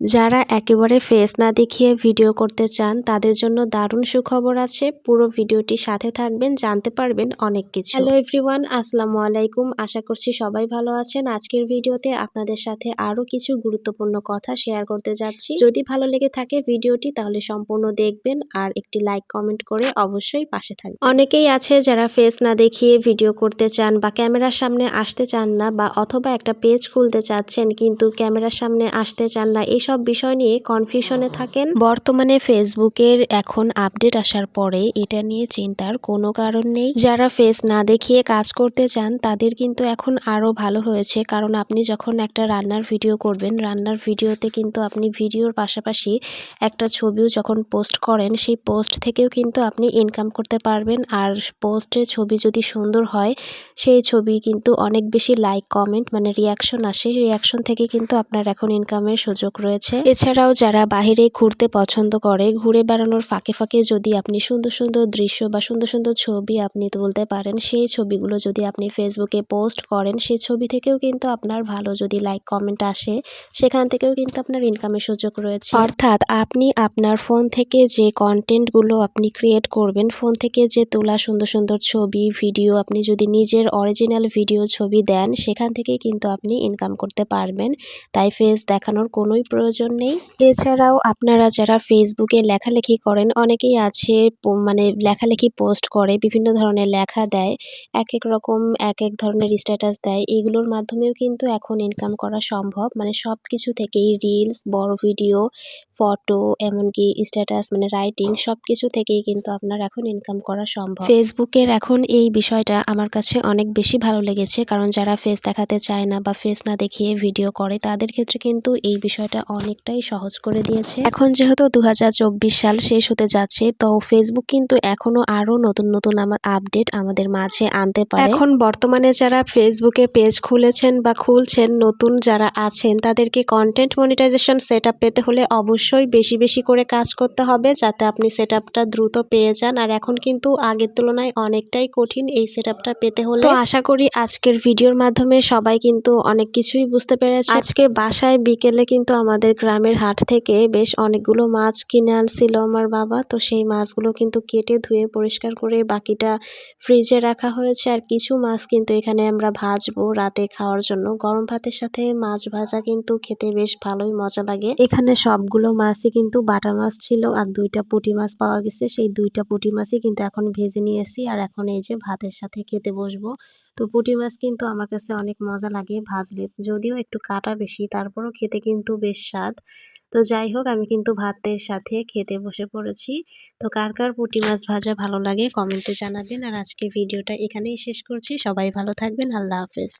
যারা একেবারে ফেস না দেখিয়ে ভিডিও করতে চান তাদের জন্য দারুণ সুখবর আছে। পুরো ভিডিওটি সাথে থাকবেন, জানতে পারবেন অনেক কিছু। হ্যালো এভরিওয়ান, আসসালামু আলাইকুম। আশা করছি সবাই ভালো আছেন। আজকের ভিডিওতে আপনাদের সাথে আরও কিছু গুরুত্বপূর্ণ কথা শেয়ার করতে যাচ্ছি। যদি ভালো লেগে থাকে ভিডিওটি তাহলে সম্পূর্ণ দেখবেন আর একটি লাইক কমেন্ট করে অবশ্যই পাশে থাকবেন। অনেকেই আছে যারা ফেস না দেখিয়ে ভিডিও করতে চান বা ক্যামেরার সামনে আসতে চান না, বা অথবা একটা পেজ খুলতে চাচ্ছেন কিন্তু ক্যামেরার সামনে আসতে চান না। সব বিষয় নিয়ে কনফিউশনে থাকেন। বর্তমানে ফেসবুকের এখন আপডেট আসার পরে এটা নিয়ে চিন্তার কোনো কারণ নেই। যারা ফেস না দেখিয়ে কাজ করতে চান তাদের কিন্তু এখন আরো ভালো হয়েছে, কারণ আপনি যখন একটা রান্নার ভিডিও করবেন, রান্নার ভিডিওতে কিন্তু আপনি ভিডিওর পাশাপাশি একটা ছবিও যখন পোস্ট করেন, সেই পোস্ট থেকেও কিন্তু আপনি ইনকাম করতে পারবেন। আর পোস্টের ছবি যদি সুন্দর হয়, সেই ছবি কিন্তু অনেক বেশি লাইক কমেন্ট মানে রিয়াকশন আসে, রিয়াকশন থেকে কিন্তু আপনার এখন ইনকামের সুযোগ রয়েছে। এছাড়াও যারা বাহিরে ঘুরতে পছন্দ করে, ঘুরে বেড়ানোর ফাঁকে ফাঁকে যদি আপনি সুন্দর সুন্দর দৃশ্য বা সুন্দর সুন্দর ছবি আপনি তুলতে পারেন, সেই ছবিগুলো যদি আপনি ফেসবুকে পোস্ট করেন, সেই ছবি থেকেও কিন্তু আপনার ভালো যদি লাইক কমেন্ট আসে, সেখান থেকেও কিন্তু আপনার ইনকামের সুযোগ রয়েছে। অর্থাৎ আপনি আপনার ফোন থেকে যে কন্টেন্টগুলো আপনি ক্রিয়েট করবেন, ফোন থেকে যে তোলা সুন্দর সুন্দর ছবি ভিডিও, আপনি যদি নিজের অরিজিনাল ভিডিও ছবি দেন, সেখান থেকেই কিন্তু আপনি ইনকাম করতে পারবেন। তাই ফেস দেখানোর কোনোই প্রয়োজন নেই। এছাড়াও আপনারা যারা ফেসবুকে লেখালেখি করেন, অনেকেই আছে মানে লেখালেখি পোস্ট করে, বিভিন্ন ধরনের লেখা দেয়, এক এক রকম এক এক ধরনের স্ট্যাটাস দেয়। এগুলোর মাধ্যমেও কিন্তু এখন ইনকাম করা সম্ভব। মানে সব কিছু থেকেই রিলস, বড় ভিডিও, ফটো, এমনকি স্ট্যাটাস মানে রাইটিং, সব কিছু থেকেই কিন্তু আপনার এখন ইনকাম করা সম্ভব। ফেসবুকের এখন এই বিষয়টা আমার কাছে অনেক বেশি ভালো লেগেছে, কারণ যারা ফেস দেখাতে চায় না বা ফেস না দেখিয়ে ভিডিও করে তাদের ক্ষেত্রে কিন্তু এই বিষয়টা অনেকটাই সহজ করে দিয়েছে। এখন যেহেতু 2024 সাল শেষ হতে যাচ্ছে, তো ফেসবুক কিন্তু এখনো আরো নতুন নতুন আপডেট আমাদের মাঝে আনতে পারে। এখন বর্তমানে যারা ফেসবুকে পেজ খুলেছেন বা খুলছেন, নতুন যারা আছেন, তাদেরকে কন্টেন্ট মনিটাইজেশন সেটআপ পেতে হলে অবশ্যই বেশি বেশি করে কাজ করতে হবে, যাতে আপনি সেটআপটা দ্রুত পেয়ে যান। আর এখন কিন্তু আগের তুলনায় অনেকটাই কঠিন এই সেটআপটা পেতে হলে। তো আশা করি আজকের ভিডিওর মাধ্যমে সবাই কিন্তু অনেক কিছুই বুঝতে পেরেছে। আজকে বাসায় বিকেলে কিন্তু আমাদের গ্রামের হাট থেকে বেশ অনেকগুলো মাছ কিনে আনছিল আমার বাবা। তো সেই মাছগুলো কিন্তু কেটে ধুয়ে পরিষ্কার করে বাকিটা ফ্রিজে রাখা হয়েছে। আর কিছু মাছ কিন্তু এখানে আমরা ভাজবো রাতে খাওয়ার জন্য। গরম ভাতের সাথে মাছ ভাজা কিন্তু খেতে বেশ ভালোই মজা লাগে। এখানে সবগুলো মাছই কিন্তু বাটা মাছ ছিল, আর 2টা পুঁটি মাছ পাওয়া গেছে। সেই 2টা পুঁটি মাছই কিন্তু এখন ভেজে নিয়েছি, আর এখন এই যে ভাতের সাথে খেতে বসবো। তো পুঁটি মাছ কিন্তু আমার কাছে অনেক মজা লাগে ভাজলে, যদিও একটু কাটা বেশি, তারপরও খেতে কিন্তু বেশ স্বাদ। তো যাই হোক, আমি কিন্তু ভাতের সাথে খেতে বসে পড়েছি। তো কার কার পুঁটি মাছ ভাজা ভালো লাগে কমেন্টে জানাবেন। আর আজকে ভিডিওটা এখানেই শেষ করছি। সবাই ভালো থাকবেন। আল্লাহ হাফেজ।